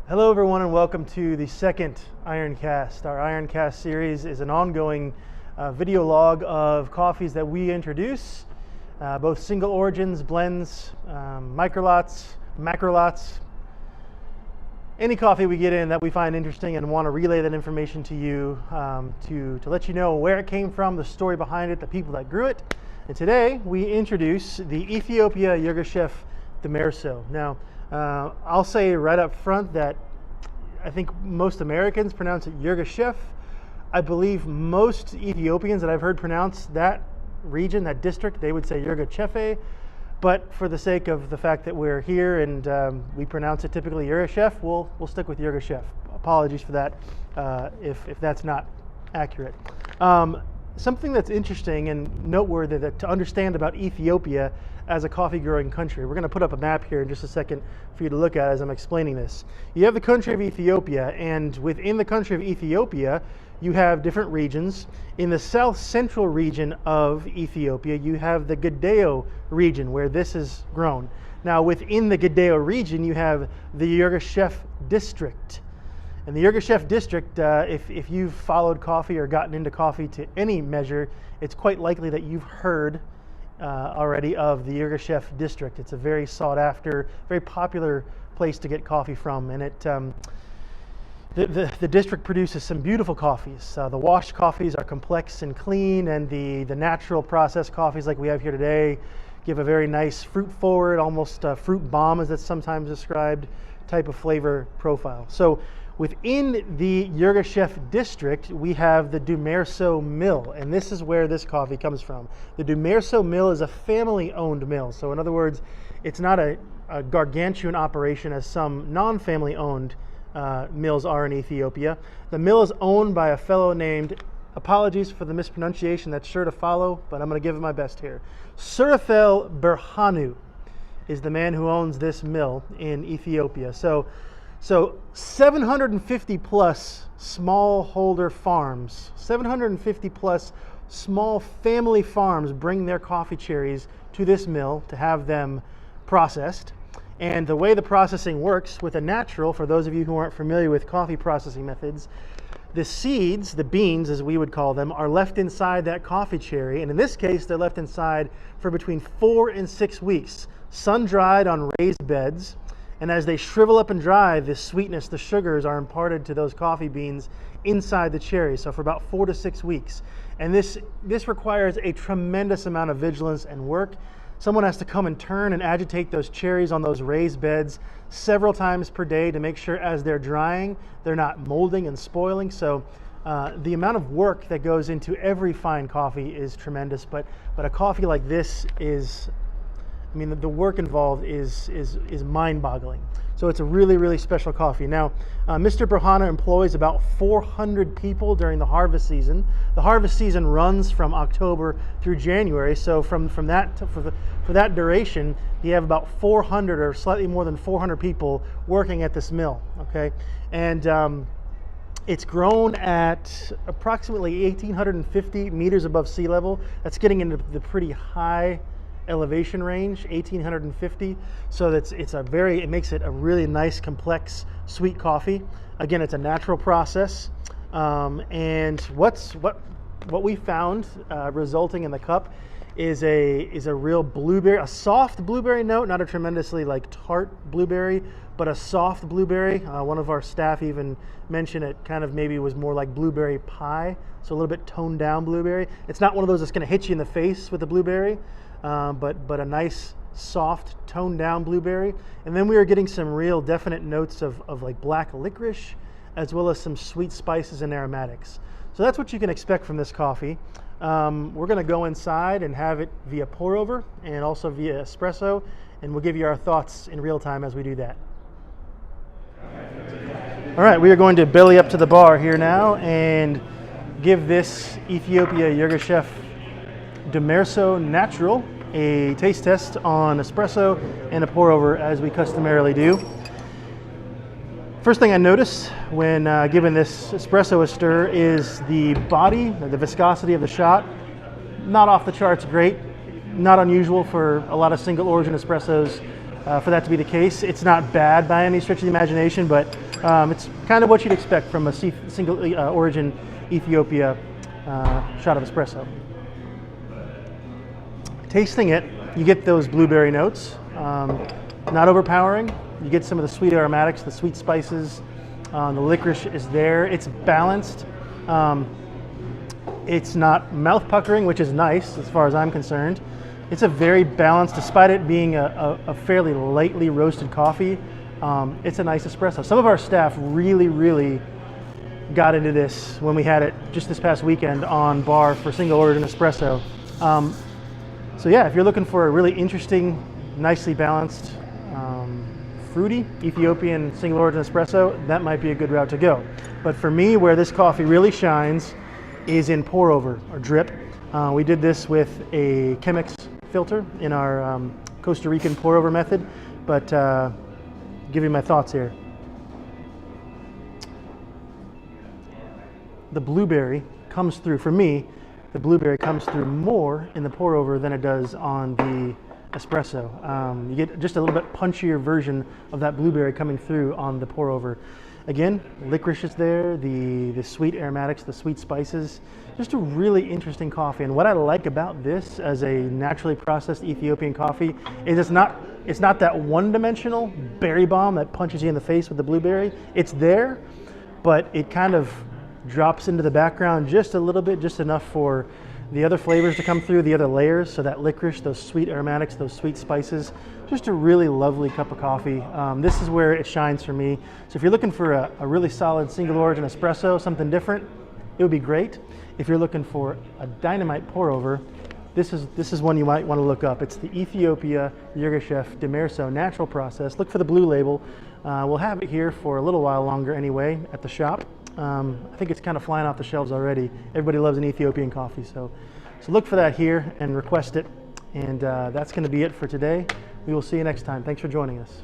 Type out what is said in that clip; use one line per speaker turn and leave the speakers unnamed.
Hello everyone and welcome to the second Ironcast. Our Ironcast series is an ongoing video log of coffees that we introduce, both single origins, blends, microlots, macrolots, any coffee we get in that we find interesting and want to relay that information to you to let you know where it came from, the story behind it, the people that grew it. And today we introduce the Ethiopia Yirgacheffe Demerso. Now, I'll say right up front that I think most Americans pronounce it Yirgacheffe. I believe most Ethiopians that I've heard pronounce that region, that district, they would say Yirgacheffe. But for the sake of the fact that we're here and we pronounce it typically Yirgacheffe, we'll stick with Yirgacheffe. Apologies for that if that's not accurate. Something that's interesting and noteworthy that to understand about Ethiopia as a coffee growing country. We're going to put up a map here in just a second for you to look at as I'm explaining this. You have the country of Ethiopia, and within the country of Ethiopia you have different regions. In the south central region of Ethiopia you have the Gedeo region where this is grown. Now within the Gedeo region you have the Yirgacheffe district. And the Yirgacheffe district, if you've followed coffee or gotten into coffee to any measure, it's quite likely that you've heard already of the Yirgacheffe district. It's a very sought after, very popular place to get coffee from, and it the district produces some beautiful coffees. The washed coffees are complex and clean, and the natural processed coffees like we have here today give a very nice fruit forward, almost fruit bomb as it's sometimes described, type of flavor profile. So within the Yirgacheffe district, we have the Demerso mill, and this is where this coffee comes from. The Demerso mill is a family-owned mill. So in other words, it's not a gargantuan operation as some non-family-owned mills are in Ethiopia. The mill is owned by a fellow named, apologies for the mispronunciation, that's sure to follow, but I'm going to give it my best here. Surafel Birhanu is the man who owns this mill in Ethiopia. So 750 plus smallholder farms, 750 plus small family farms bring their coffee cherries to this mill to have them processed. And the way the processing works with a natural, for those of you who aren't familiar with coffee processing methods, the seeds, the beans as we would call them, are left inside that coffee cherry. And in this case, they're left inside for between 4 and 6 weeks, sun-dried on raised beds. And as they shrivel up and dry, the sweetness, the sugars are imparted to those coffee beans inside the cherry. So for about 4 to 6 weeks. And this requires a tremendous amount of vigilance and work. Someone has to come and turn and agitate those cherries on those raised beds several times per day to make sure as they're drying, they're not molding and spoiling. So the amount of work that goes into every fine coffee is tremendous. But a coffee like this is, I mean, the work involved is mind-boggling. So it's a really, really special coffee. Now, Mr. Birhanu employs about 400 people during the harvest season. The harvest season runs from October through January. So for that duration, you have about 400 or slightly more than 400 people working at this mill. Okay, and it's grown at approximately 1,850 meters above sea level. That's getting into the pretty high elevation range, 1,850. So it makes it a really nice, complex, sweet coffee. Again, it's a natural process. And what we found resulting in the cup is a real blueberry, a soft blueberry note, not a tremendously like tart blueberry, but a soft blueberry. One of our staff even mentioned it kind of maybe was more like blueberry pie, so a little bit toned down blueberry. It's not one of those that's going to hit you in the face with the blueberry. But a nice, soft, toned down blueberry. And then we are getting some real definite notes of like black licorice, as well as some sweet spices and aromatics. So that's what you can expect from this coffee. We're going to go inside and have it via pour over and also via espresso, and we'll give you our thoughts in real time as we do that. All right, we are going to belly up to the bar here now and give this Ethiopia Yirgacheffe Demerso Natural a taste test on espresso and a pour over as we customarily do. First thing I noticed when giving this espresso a stir is the body, the viscosity of the shot. Not off the charts great, not unusual for a lot of single origin espressos for that to be the case. It's not bad by any stretch of the imagination, but It's kind of what you'd expect from a single origin Ethiopia shot of espresso. Tasting it, you get those blueberry notes, not overpowering. You get some of the sweet aromatics, the sweet spices. The licorice is there. It's balanced. It's not mouth puckering, which is nice as far as I'm concerned. It's a very balanced, despite it being a fairly lightly roasted coffee. It's a nice espresso. Some of our staff really got into this when we had it just this past weekend on bar for single origin espresso. So yeah, if you're looking for a really interesting, nicely balanced, fruity Ethiopian single origin espresso, that might be a good route to go. But for me, where this coffee really shines is in pour over or drip. We did this with a Chemex filter in our Costa Rican pour over method, but give you my thoughts here. The blueberry comes through, for me, the blueberry comes through more in the pour over than it does on the espresso. You get just a little bit punchier version of that blueberry coming through on the pour over. Again, licorice is there, the sweet aromatics, the sweet spices. Just a really interesting coffee. And what I like about this as a naturally processed Ethiopian coffee is it's not that one-dimensional berry bomb that punches you in the face with the blueberry. It's there, but it kind of drops into the background just a little bit, just enough for the other flavors to come through, the other layers. So that licorice, those sweet aromatics, those sweet spices, just a really lovely cup of coffee. This is where it shines for me. So if you're looking for a really solid single origin espresso, something different, it would be great. If you're looking for a dynamite pour over, this is one you might want to look up. It's the Ethiopia Yirgacheffe Demerso natural process. Look for the blue label. We'll have it here for a little while longer anyway at the shop. I think it's kind of flying off the shelves already. Everybody loves an Ethiopian coffee, so look for that here and request it. And that's going to be it for today. We will see you next time. Thanks for joining us.